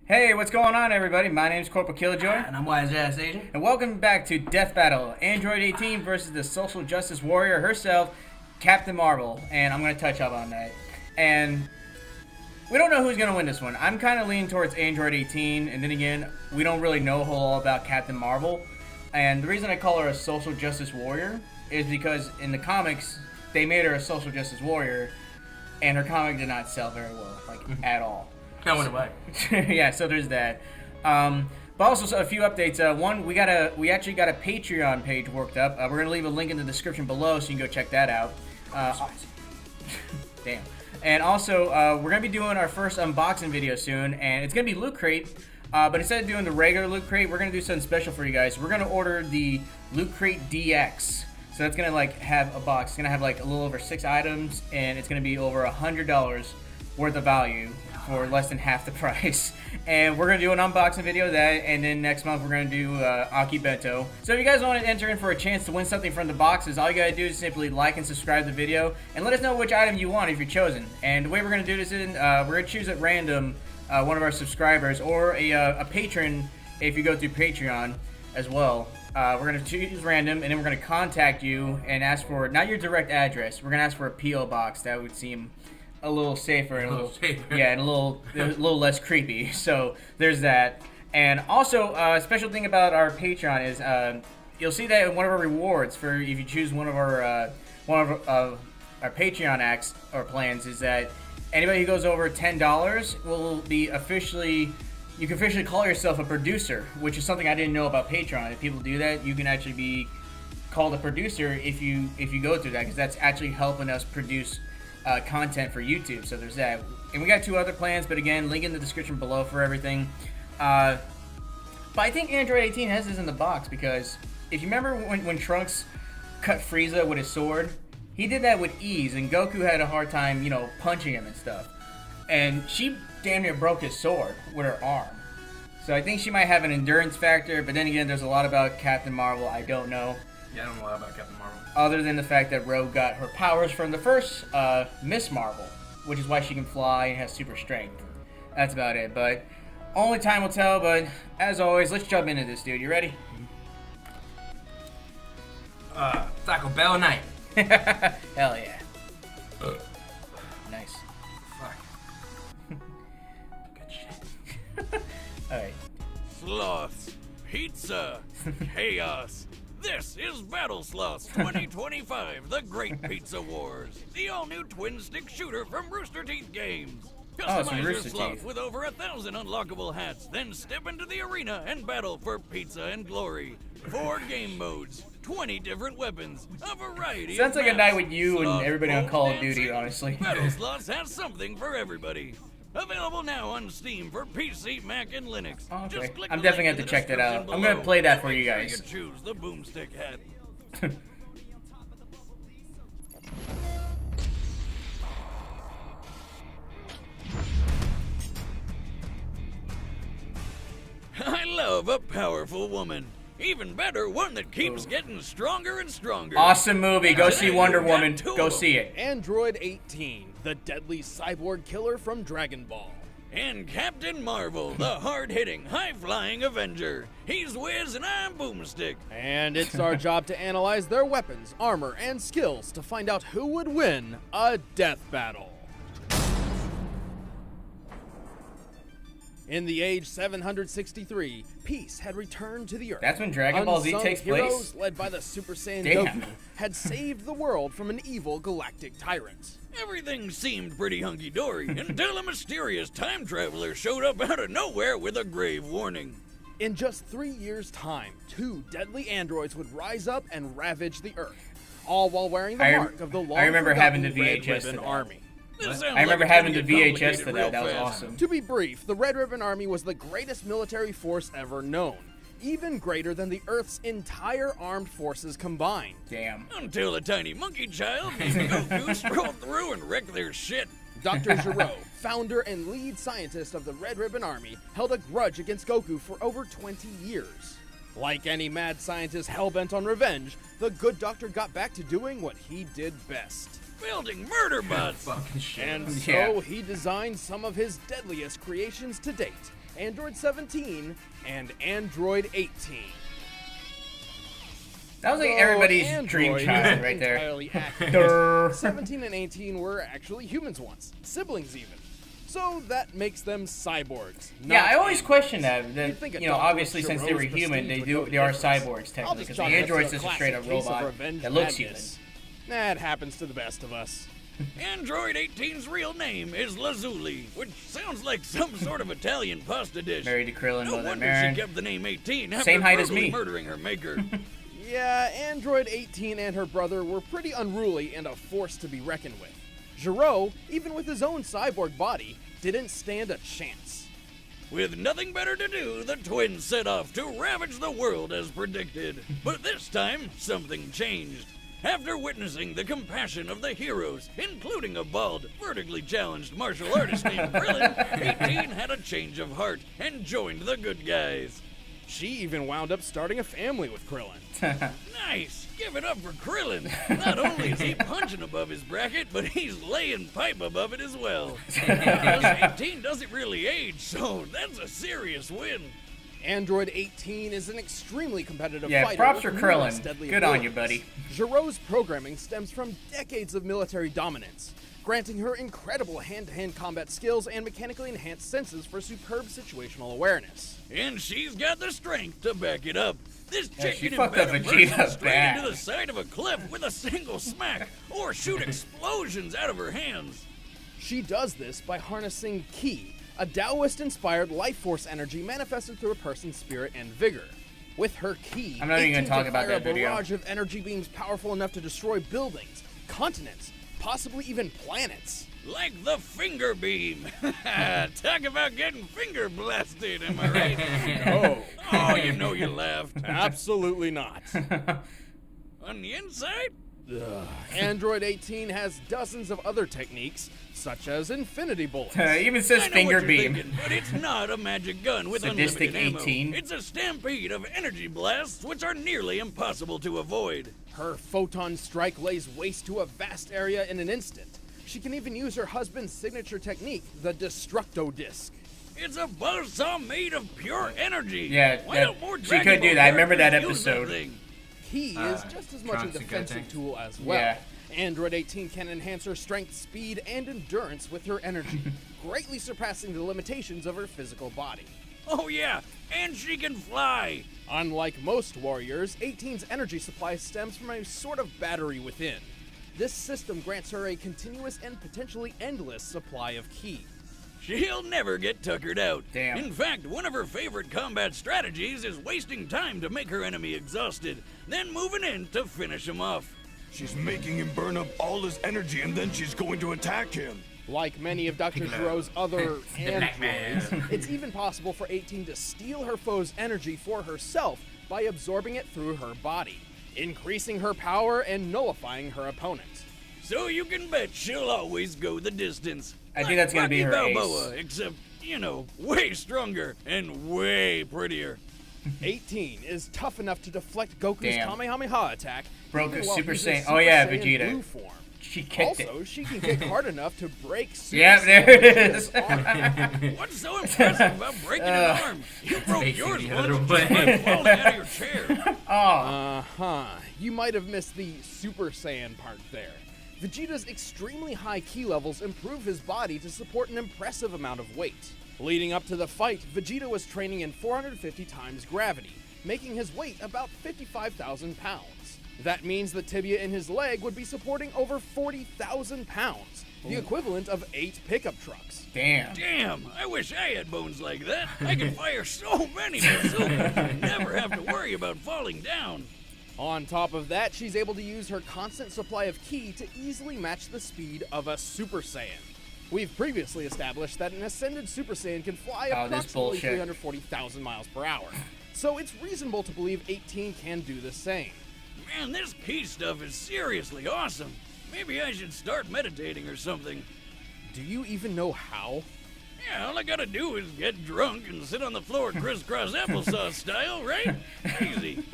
Hey, what's going on, everybody? My name's Corporal Killjoy. And I'm Wise Ass Agent. And welcome back to Death Battle, Android 18 versus the social justice warrior herself, Captain Marvel. And I'm going to touch up on that. And we don't know who's going to win this one. I'm kind of leaning towards Android 18, and then again, we don't really know a whole lot about Captain Marvel. And the reason I call her a social justice warrior is because in the comics, they made her a social justice warrior, and her comic did not sell very well, at all. I wonder why. Yeah, so there's that. But also so a few updates. One, we actually got a Patreon page worked up. We're gonna leave a link in the description below so you can go check that out. Damn. And also, we're gonna be doing our first unboxing video soon, and it's gonna be Loot Crate. But instead of doing the regular Loot Crate, we're gonna do something special for you guys. We're gonna order the Loot Crate DX. So that's gonna have a box. It's gonna have a little over 6 items, and it's gonna be over $100 worth of value for less than half the price. And we're gonna do an unboxing video of that, and then next month we're gonna do Aki Bento. So if you guys want to enter in for a chance to win something from the boxes, all you gotta do is simply like and subscribe to the video, and let us know which item you want if you're chosen. And the way we're gonna do this is, we're gonna choose at random one of our subscribers or a patron if you go through Patreon as well. We're gonna choose random, and then we're gonna contact you and ask for, not your direct address, we're gonna ask for a P.O. box. That would seem a little safer and a little less creepy. So there's that. And also, a special thing about our Patreon is you'll see that in one of our rewards for if you choose one of our Patreon acts or plans is that anybody who goes over $10 will be you can officially call yourself a producer, which is something I didn't know about Patreon. If people do that, you can actually be called a producer if you go through that, because that's actually helping us produce content for YouTube. So there's that. And we got 2 other plans, but again, link in the description below for everything. But I think Android 18 has this in the box, because if you remember when Trunks cut Frieza with his sword, he did that with ease, and Goku had a hard time, punching him and stuff. And she damn near broke his sword with her arm. So I think she might have an endurance factor, but then again, there's a lot about Captain Marvel I don't know. Yeah, I don't know a lot about Captain Marvel. Other than the fact that Rogue got her powers from the first Miss Marvel, which is why she can fly and has super strength. That's about it, but only time will tell. But as always, let's jump into this, dude. You ready? Taco Bell night. Hell yeah. Nice. Fuck. Good shit. Alright. Sloths, pizza, chaos. This is Battle Sloths 2025, the Great Pizza Wars. The all-new twin-stick shooter from Rooster Teeth Games. Customize your Rooster sloth Teeth. with over 1,000 unlockable hats, then step into the arena and battle for pizza and glory. 4 game modes, 20 different weapons, a variety Sounds of like a maps. night with you and Sloth, everybody on pole Call of dancing. Duty, honestly. Battle Sloths has something for everybody. Available now on Steam for PC, Mac, and Linux. Oh, okay. Just click I'm the definitely link gonna have in to check that out. description I'm gonna below play that and for make you sure guys. choose the boomstick hat. I love a powerful woman. Even better, one that keeps getting stronger and stronger. Awesome movie. Go see Today, Wonder we've got Woman. 2 Go of them. see it. Android 18, the deadly cyborg killer from Dragon Ball. And Captain Marvel, the hard-hitting, high-flying Avenger. He's Wiz and I'm Boomstick. And it's our job to analyze their weapons, armor, and skills to find out who would win a death battle. In the age 763, peace had returned to the Earth. That's when Dragon Ball Z Unsung takes place? heroes led by the Super Saiyan Damn. Goku had saved the world from an evil galactic tyrant. Everything seemed pretty hunky-dory until a mysterious time traveler showed up out of nowhere with a grave warning. In just 3 years' time, 2 deadly androids would rise up and ravage the Earth, all while wearing the mark of the long remember having the Red VHS Ribbon to that. Army. This sounds I remember like it's having the gonna get VHS for complicated that. That was real fast. awesome. To be brief, the Red Ribbon Army was the greatest military force ever known, even greater than the Earth's entire armed forces combined. Damn. Until a tiny monkey child named Goku strolled through and wrecked their shit. Dr. Gero, founder and lead scientist of the Red Ribbon Army, held a grudge against Goku for over 20 years. Like any mad scientist hell-bent on revenge, the good doctor got back to doing what he did best. Building murder bots. Fucking shit. And so Yeah. he designed some of his deadliest creations to date, Android 17, and Android 18. That was like Though everybody's Android dream isn't child right there. entirely accurate. Durr. 17 and 18 were actually humans once, siblings even. So that makes them cyborgs. Yeah, not I always androids. question that. You'd think a You know, doctor obviously with since they were Giroux human, prestige they would know they are the difference. cyborgs I'll technically. just Because chalk the it up android's to a just a straight up classic case of robot revenge that looks human. madness. That happens to the best of us. Android 18's real name is Lazuli, which sounds like some sort of Italian pasta dish. Married to Krillin, No Mother wonder Marin. she kept the name 18 after Same height as brutally me. murdering her maker. Yeah, Android 18 and her brother were pretty unruly and a force to be reckoned with. Giroux, even with his own cyborg body, didn't stand a chance. With nothing better to do, the twins set off to ravage the world as predicted. But this time, something changed. After witnessing the compassion of the heroes, including a bald, vertically challenged martial artist named Krillin, 18 had a change of heart and joined the good guys. She even wound up starting a family with Krillin. Nice! Give it up for Krillin! Not only is he punching above his bracket, but he's laying pipe above it as well. Plus, 18 doesn't really age, so that's a serious win. Android 18 is an extremely competitive Yeah, fighter. props for with numerous Krillin. deadly Good on you, abilities. buddy. Giroux's programming stems from decades of military dominance, granting her incredible hand-to-hand combat skills and mechanically enhanced senses for superb situational awareness. And she's got the strength to back it up. This chick she can fucked up embed a Vegeta person straight bad. into the side of a cliff with a single smack, or shoot explosions out of her hands. She does this by harnessing Ki, a Taoist-inspired life force energy manifested through a person's spirit and vigor. With her Ki, I'm not even gonna 18 talk can about fire that a video. barrage of energy beams powerful enough to destroy buildings, continents, possibly even planets. Like the finger beam. Talk about getting finger blasted, am I right? Oh, Oh, you know you laughed. absolutely not. On the inside? Android 18 has dozens of other techniques, such as infinity bullets. It even says I know finger what you're beam. thinking, but it's not a magic gun with Sadistic unlimited ammo. 18. It's a stampede of energy blasts, which are nearly impossible to avoid. Her photon strike lays waste to a vast area in an instant. She can even use her husband's signature technique, the Destructo Disc. It's a buzzsaw made of pure energy. Yeah, Why that- don't more she Dragon could do Ball that. I remember that characters use episode. thing? Ki is just as much a Trunks and defensive Gotenks. tool as well. Yeah. Android 18 can enhance her strength, speed, and endurance with her energy, greatly surpassing the limitations of her physical body. Oh yeah, and she can fly. Unlike most warriors, 18's energy supply stems from a sort of battery within. This system grants her a continuous and potentially endless supply of Ki. She'll never get tuckered out. Damn. In fact, one of her favorite combat strategies is wasting time to make her enemy exhausted, then moving in to finish him off. She's making him burn up all his energy and then she's going to attack him. Like many of Dr. Giroux's other Black Man. androids, it's even possible for 18 to steal her foe's energy for herself by absorbing it through her body, increasing her power and nullifying her opponent. So you can bet she'll always go the distance. I think Like that's gonna be Rocky her ace. Balboa, except, you know, way stronger and way prettier. 18 is tough enough to deflect Goku's Damn. Kamehameha attack. Broke even a while Super using Saiyan. Super Oh yeah, Saiyan Vegeta. Blue form. She kicked Also, it. she can kick hard enough to break Super Yep, there it is. Saiyan's arm. What's so impressive about breaking an arm? You broke Facing yours the once other just way. by falling out of your chair. Oh, Uh-huh. You might have missed the Super Saiyan part there. Vegeta's extremely high Ki levels improve his body to support an impressive amount of weight. Leading up to the fight, Vegeta was training in 450 times gravity, making his weight about 55,000 pounds. That means the tibia in his leg would be supporting over 40,000 pounds, the equivalent of 8 pickup trucks. damn. Damn, I wish I had bones like that. I could fire so many bazookas and never have to worry about falling down. On top of that, she's able to use her constant supply of Ki to easily match the speed of a Super Saiyan. We've previously established that an ascended Super Saiyan can fly Oh, this approximately bullshit. 340,000 miles per hour. So it's reasonable to believe 18 can do the same. Man, this Ki stuff is seriously awesome. Maybe I should start meditating or something. Do you even know how? Yeah, all I gotta do is get drunk and sit on the floor crisscross applesauce style, right? Easy.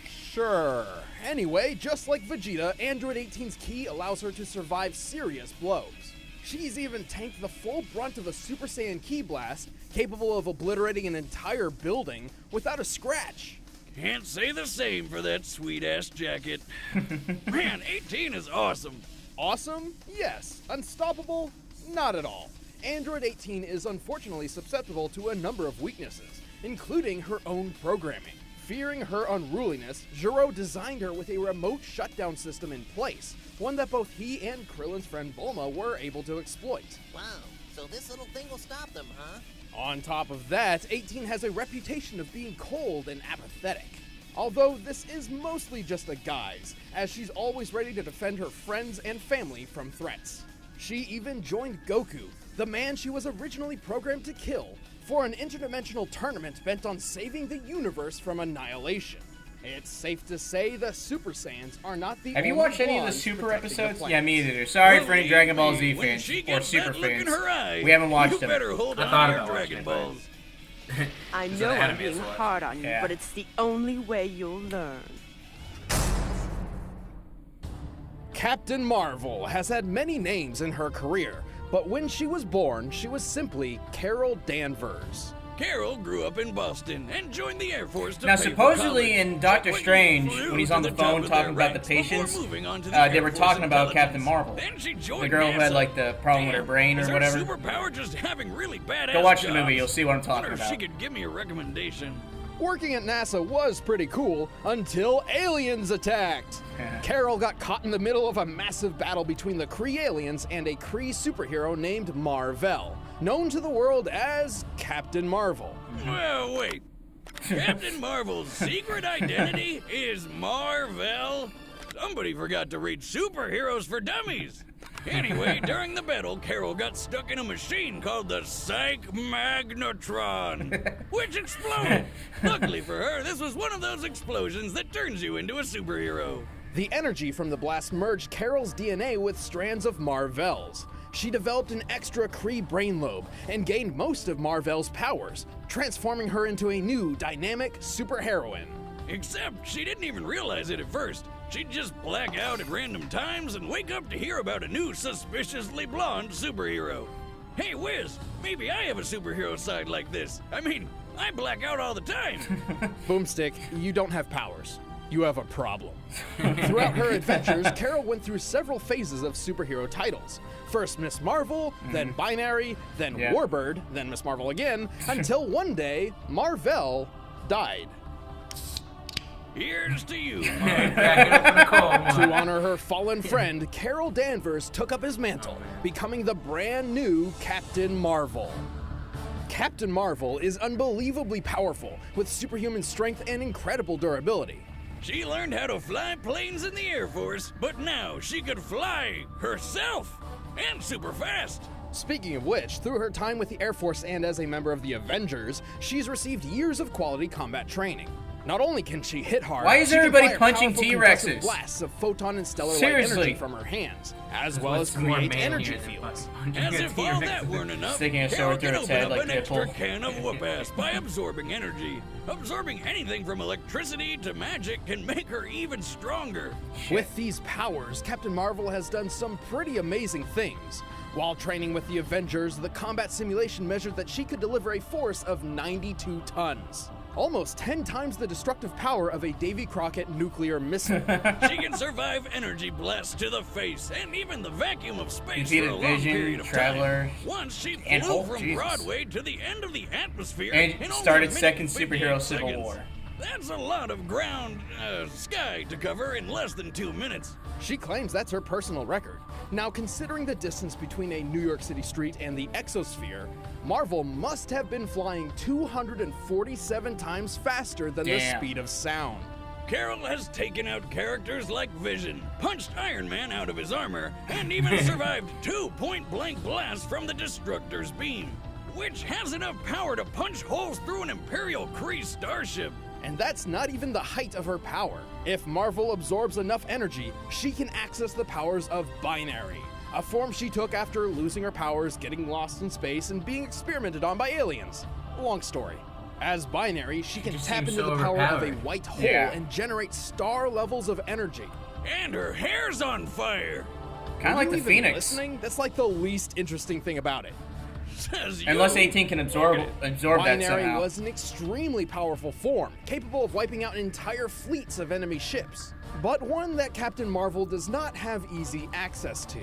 Sure. Anyway, just like Vegeta, Android 18's Ki allows her to survive serious blows. She's even tanked the full brunt of a Super Saiyan Ki Blast, capable of obliterating an entire building without a scratch. Can't say the same for that sweet-ass jacket. Man, 18 is awesome. Awesome? Yes. Unstoppable? Not at all. Android 18 is unfortunately susceptible to a number of weaknesses, including her own programming. Fearing her unruliness, Gero designed her with a remote shutdown system in place, one that both he and Krillin's friend Bulma were able to exploit. Wow, so this little thing will stop them, huh? On top of that, 18 has a reputation of being cold and apathetic. Although this is mostly just a guise, as she's always ready to defend her friends and family from threats. She even joined Goku, the man she was originally programmed to kill, for an interdimensional tournament bent on saving the universe from annihilation. It's safe to say the Super Saiyans are not the Have you only watched any of the ones Super protecting the episodes? planet. Yeah, me either. Sorry for any Dragon Ball Believe Z me, when fans she or gets Super that look in fans. her eye, We haven't watched you them. better hold I on thought to your about watching Dragon it, Balls. I It's know an I'm anime being to watch. hard on you, Yeah. but it's the only way you'll learn. Captain Marvel has had many names in her career, but when she was born, she was simply Carol Danvers. Carol grew up in Boston and joined the Air Force to Now, pay for supposedly college. in Doctor But Strange, flew when he's to on the top phone of talking their about the ranks before patients, moving on to the they Air were Force talking about intelligence. Captain Marvel. Then she joined The girl who had, NASA. like, the problem with her brain or Is whatever. Her superpower just having really badass Go watch the jobs? movie, you'll see what I'm talking Wonder if she about. could give me a recommendation. Working at NASA was pretty cool until aliens attacked. Carol got caught in the middle of a massive battle between the Kree aliens and a Kree superhero named Mar-Vell, known to the world as Captain Marvel. Well, wait. Captain Marvel's secret identity is Mar-Vell? Somebody forgot to read Superheroes for Dummies. Anyway, during the battle, Carol got stuck in a machine called the Psych Magnetron, which exploded. Luckily for her, this was one of those explosions that turns you into a superhero. The energy from the blast merged Carol's DNA with strands of Mar-Vell's. She developed an extra Kree brain lobe and gained most of Mar-Vell's powers, transforming her into a new, dynamic superheroine. Except she didn't even realize it at first. She'd just black out at random times and wake up to hear about a new suspiciously blonde superhero. Hey, Wiz, maybe I have a superhero side like this. I mean, I black out all the time. Boomstick, you don't have powers. You have a problem. Throughout her adventures, Carol went through several phases of superhero titles. First Miss Marvel, then Binary, then Yeah. Warbird, then Miss Marvel again, until one day, Mar-Vell died. Here's to you, Back it up in the cold. To honor her fallen friend, Carol Danvers took up his mantle, becoming the brand new Captain Marvel. Captain Marvel is unbelievably powerful, with superhuman strength and incredible durability. She learned how to fly planes in the Air Force, but now she could fly herself and super fast. Speaking of which, through her time with the Air Force and as a member of the Avengers, she's received years of quality combat training. Not only can she hit hard, Why is she can everybody fire punching powerful T-Rexes? concussive blasts of photon and stellar light Seriously. energy from her hands, as well as What's more create manly energy than fields. punching As a if all T-Rex? that weren't enough, Sticking a Carol sword through can its open head up like an extra Deadpool. can of whoop-ass by absorbing energy. Absorbing anything from electricity to magic can make her even stronger. With these powers, Captain Marvel has done some pretty amazing things. While training with the Avengers, the combat simulation measured that she could deliver a force of 92 tons. Almost 10 times the destructive power of a Davy Crockett nuclear missile. She can survive energy blasts to the face and even the vacuum of space Defeated for a long Vision, period of Traveler, time. Once she and flew Hulk, from Jesus. Broadway to the end of the atmosphere And in only started a minute second and 58 superhero civil seconds. war. That's a lot of ground, sky to cover in less than 2 minutes. She claims that's her personal record. Now, considering the distance between a New York City street and the exosphere, Marvel must have been flying 247 times faster than the Damn. speed of sound. Carol has taken out characters like Vision, punched Iron Man out of his armor, and even survived 2 point-blank blasts from the Destructor's beam, which has enough power to punch holes through an Imperial Kree starship. And that's not even the height of her power. If Marvel absorbs enough energy, she can access the powers of Binary, a form she took after losing her powers, getting lost in space, and being experimented on by aliens. Long story. As Binary, she can just tap seems into so the power of a overpowered. white hole Yeah. and generate star levels of energy. And her hair's on fire. Kind of like the even Phoenix. Listening? That's like the least interesting thing about it. Says you. Unless 18 can absorb that Binary somehow. was an extremely powerful form, capable of wiping out entire fleets of enemy ships, but one that Captain Marvel does not have easy access to.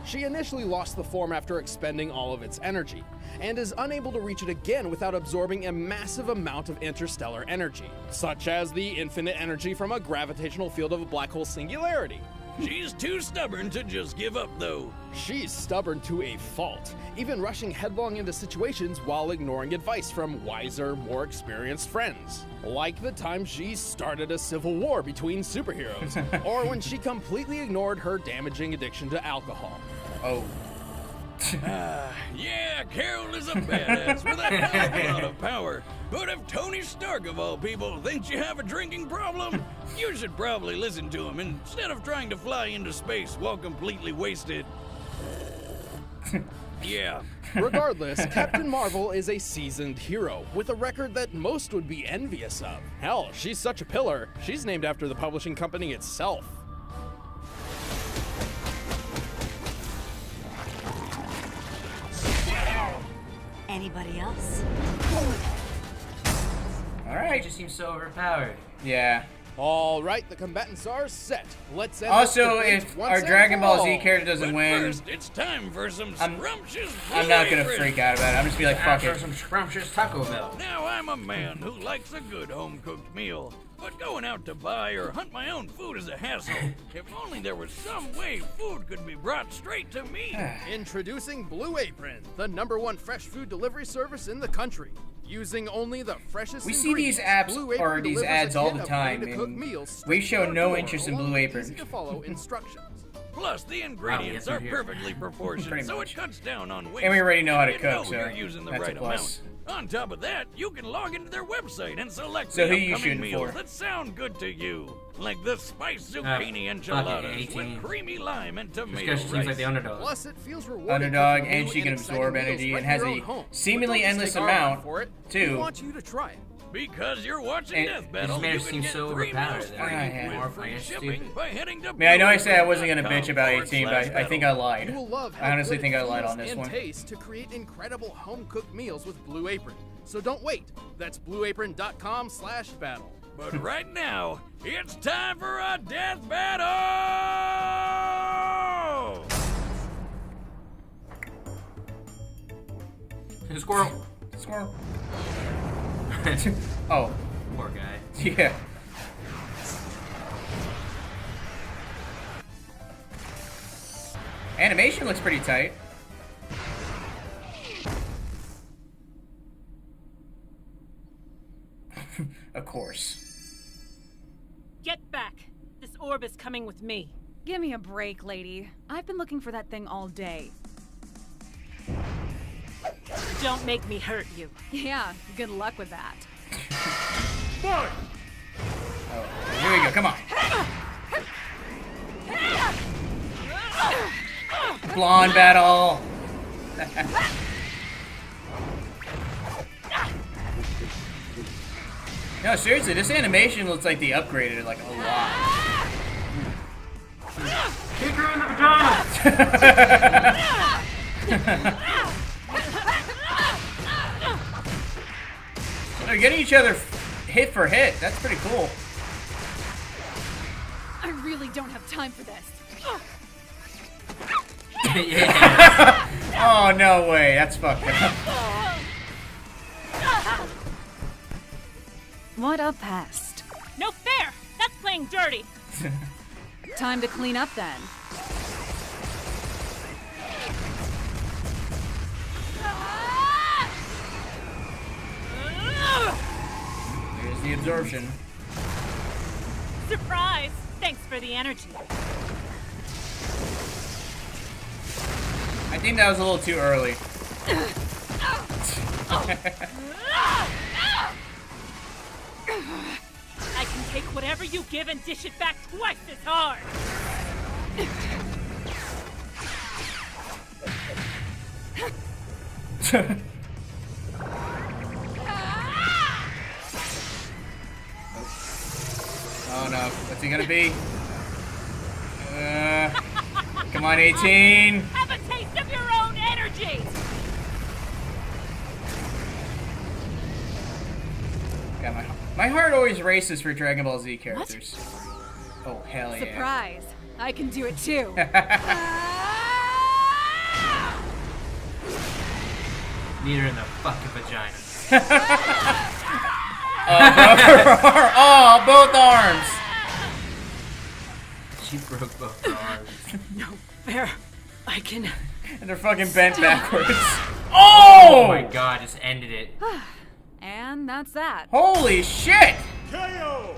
She initially lost the form after expending all of its energy, and is unable to reach it again without absorbing a massive amount of interstellar energy, such as the infinite energy from a gravitational field of a black hole singularity. She's too stubborn to just give up, though. She's stubborn to a fault, even rushing headlong into situations while ignoring advice from wiser, more experienced friends. Like the time she started a civil war between superheroes, or when she completely ignored her damaging addiction to alcohol. Oh. Yeah, Carol is a badass with a hell of a lot of power. But if Tony Stark, of all people, thinks you have a drinking problem, you should probably listen to him instead of trying to fly into space while completely wasted. Yeah. Regardless, Captain Marvel is a seasoned hero with a record that most would be envious of. Hell, she's such a pillar, she's named after the publishing company itself. Anybody else? Alright. Just seems so overpowered. Yeah. All right, the combatants are set. Let's end Also, this debate if once our and Dragon for Ball Z all. character doesn't But win, first, it's time for some scrumptious I'm not gonna Blue Apron. freak out about it. I'm just gonna be like, fuck After it. some scrumptious Taco Bell. Now, I'm a man who likes a good home-cooked meal, but going out to buy or hunt my own food is a hassle. If only there was some way food could be brought straight to me. Introducing Blue Apron, the #1 fresh food delivery service in the country. Using only the freshest We see these ingredients, apps Blue Apron or these delivers a ads all kit the of time, ready-to-cook and meals we straight show to your no door, interest in along Blue with Apron. easy-to-follow instructions. Plus, the ingredients yes, are I'm here. perfectly proportioned, Pretty so much. it cuts down on waste. And we already know how to You cook, so you're using the that's a right plus. amount. On top of that, you can log into their website and select So the who you upcoming shooting meals for? that sound good to you, like the spiced zucchini fucking enchiladas 18. with creamy lime and This tomato guy rice. seems like the underdog. Plus, it feels rewarding. Underdog, cooking and new she can exciting absorb meals energy right and in has your a own home. seemingly But don't endless just take our amount, word for it. too. We want you to try it. Because you're watching And- Death It Battle, just made you it can seem get so 3 overpowered meals that free I had- with more free fucking shipping stupid. by heading to I mean, I know I said I wasn't gonna bitch about 18, but I think I /battle. lied. You will love I how honestly good think I it lied feels on this and one. taste to create incredible home-cooked meals with Blue Apron. So don't wait. That's blueapron.com/battle. But right now, it's time for a death battle! Squirrel. Squirrel. Oh, Poor guy. yeah. Animation looks pretty tight. Of course. Get back! This orb is coming with me. Give me a break, lady. I've been looking for that thing all day. Don't make me hurt you. Yeah, good luck with that. Oh, here we go. Come on. Blonde battle. No, seriously, this animation looks like they upgraded it like a lot. Kick her in the vagina! They're getting each other hit for hit. That's pretty cool. I really don't have time for this. Yeah. Oh, no way. That's fucked up. What a pest. No fair! That's playing dirty! Time to clean up then. Here's the absorption. Surprise! Thanks for the energy. I think that was a little too early. I can take whatever you give and dish it back twice as hard! Oh no, what's he gonna be? Come on, 18. Have a taste of your own energy. God, my heart always races for Dragon Ball Z characters. Oh, hell yeah. Surprise. I can do it too. Neither in the fucking vagina. Oh, both arms. She broke both her arms. No, fair. I can. And they're fucking bent backwards. Oh! Oh my god, just ended it. And that's that. Holy shit! KO!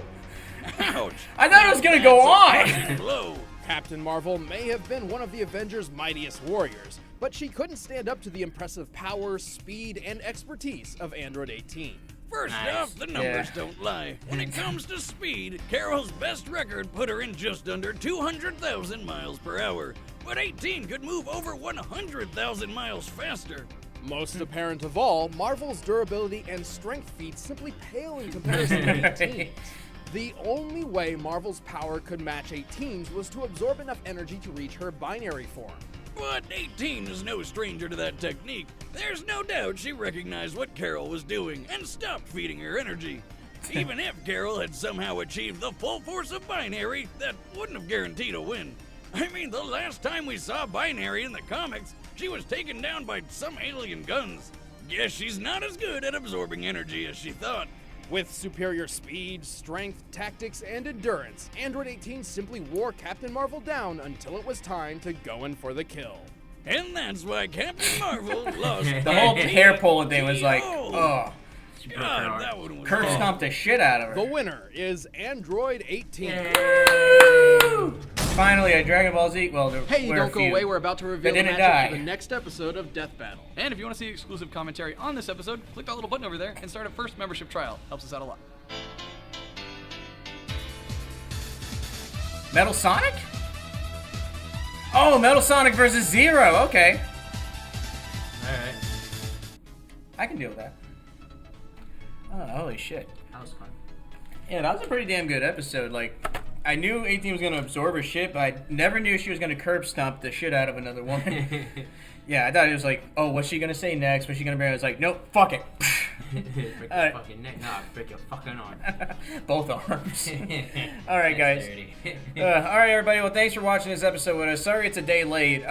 Ouch! I thought it was gonna go on. Crushing blow. Captain Marvel may have been one of the Avengers' mightiest warriors, but she couldn't stand up to the impressive power, speed, and expertise of Android 18. First Nice. off, the numbers don't lie. When it comes to speed, Carol's best record put her in just under 200,000 miles per hour. But 18 could move over 100,000 miles faster. Most apparent of all, Marvel's durability and strength feats simply pale in comparison to 18's. The only way Marvel's power could match 18's was to absorb enough energy to reach her binary form. But 18 is no stranger to that technique. There's no doubt she recognized what Carol was doing and stopped feeding her energy. Even if Carol had somehow achieved the full force of binary, that wouldn't have guaranteed a win. I mean, the last time we saw binary in the comics, she was taken down by some alien guns. Guess she's not as good at absorbing energy as she thought. With superior speed, strength, tactics, and endurance, Android 18 simply wore Captain Marvel down until it was time to go in for the kill. And that's why Captain Marvel lost. The whole hair pulling thing was like, oh. She broke her God, arm. that one was Curb awful. stomped the shit out of The her. winner is Android 18. Finally, a Dragon Ball Z. Well, Hey, we're a don't go few. away. We're about to reveal the didn't matchup die. for the next episode of Death Battle. And if you want to see exclusive commentary on this episode, click that little button over there and start a first membership trial. Helps us out a lot. Metal Sonic? Oh, Metal Sonic versus Zero. Okay. Alright. I can deal with that. Oh, holy shit. That was fun. Yeah, that was a pretty damn good episode. Like, I knew 18 was going to absorb her shit, but I never knew she was going to curb stomp the shit out of another woman. Yeah, I thought it was like, oh, what's she going to say next? What's she going to bring? I was like, nope, fuck it. Break your fucking neck. Nah, break your fucking arm. Both arms. All right, guys. Dirty. All right, everybody. Well, thanks for watching this episode with us. Sorry it's a day late.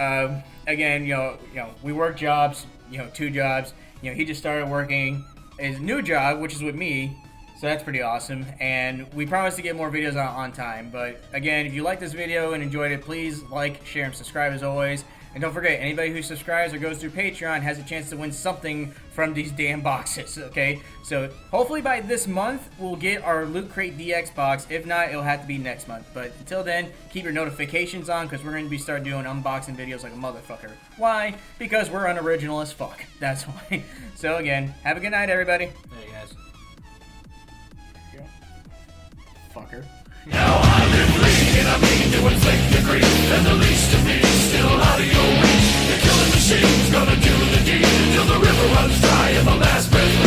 Again, you know, we work jobs. 2 jobs. He just started working his new job, which is with me. So that's pretty awesome. And we promise to get more videos on time. But again, if you like this video and enjoyed it, please like, share, and subscribe as always. And don't forget, anybody who subscribes or goes through Patreon has a chance to win something from these damn boxes, okay? So hopefully by this month, we'll get our Loot Crate DX box. If not, it'll have to be next month. But until then, keep your notifications on because we're going to be start doing unboxing videos like a motherfucker. Why? Because we're unoriginal as fuck. That's why. So again, have a good night, everybody. There, guys. Fucker. Now I live free, and I mean to inflict the grief, and the least of me is still out of your reach. The killing machine's gonna do the deed until the river runs dry and the last breath